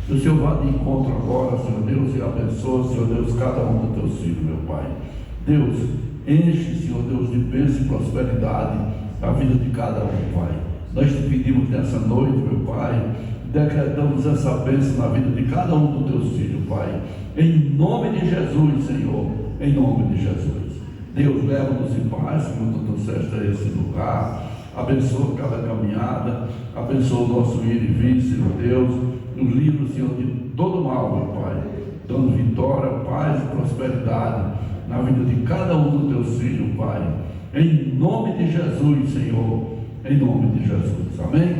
Que o Senhor vá de encontro agora, Senhor Deus, e abençoe, Senhor Deus, cada um dos Teus filhos, meu Pai. Deus, enche, Senhor Deus, de bênção e prosperidade a vida de cada um, Pai. Nós te pedimos nessa noite, meu Pai, decretamos essa bênção na vida de cada um dos Teus filhos, Pai. Em nome de Jesus, Senhor, em nome de Jesus. Deus, leva-nos em paz, como Tu trouxeste a esse lugar. Abençoa cada caminhada, abençoa o nosso ir e vir, Senhor Deus. nos livra, Senhor, de todo mal, meu Pai, dando vitória, paz e prosperidade na vida de cada um dos teus filhos, Pai, em nome de Jesus, Senhor, em nome de Jesus, amém?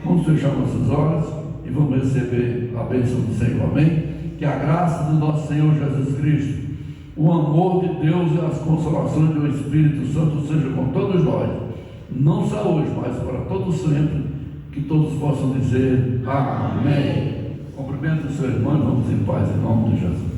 Vamos fechar nossos olhos e vamos receber a bênção do Senhor, amém? Que a graça do nosso Senhor Jesus Cristo, o amor de Deus e as consolações do Espírito Santo sejam com todos nós, não só hoje, mas para todos sempre, que todos possam dizer amém. Cumprimento o seu irmão, vamos em paz, em nome de Jesus.